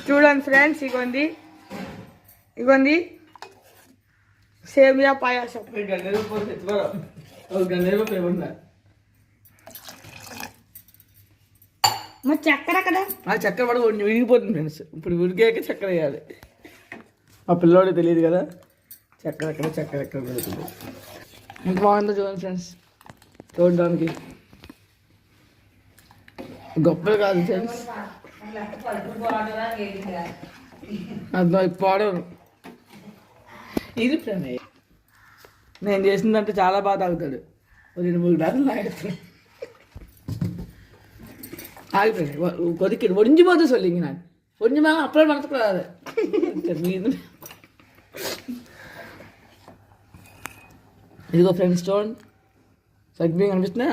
చూడండి ఫ్రెండ్స్, ఇగోండి సేమియా పాయాసం. మరి చక్కెర కదా, చక్కెర పడి విరిగిపోతుంది ఫ్రెండ్స్. ఇప్పుడు ఉడికాక చక్కెర వేయాలి. మా పిల్లోడికి తెలియదు కదా చక్కెర ఎక్కడ పెడుతుంది. ఎంత బాగుందో చూడండి ఫ్రెండ్స్, చూడడానికి గొప్పలు కాదు ఫ్రెండ్స్. అది పాడను ఇది ఫ్రెండ్. నేను చేసిందంటే చాలా బాగా తాగుతాడు. 2-3 గ్లాసులు తాగుతాడు. ஆகிட்டு கொதிக்கிட்டு ஒடிஞ்சு போது சொல்லிங்க. நான் ஒடிஞ்சுமாங்க அப்புறம் மறந்துக்கூடாது. ఇదిగో ఫ్రెండ్స్ చూడండి, సగ్బీ కనిపిస్తున్నాయి.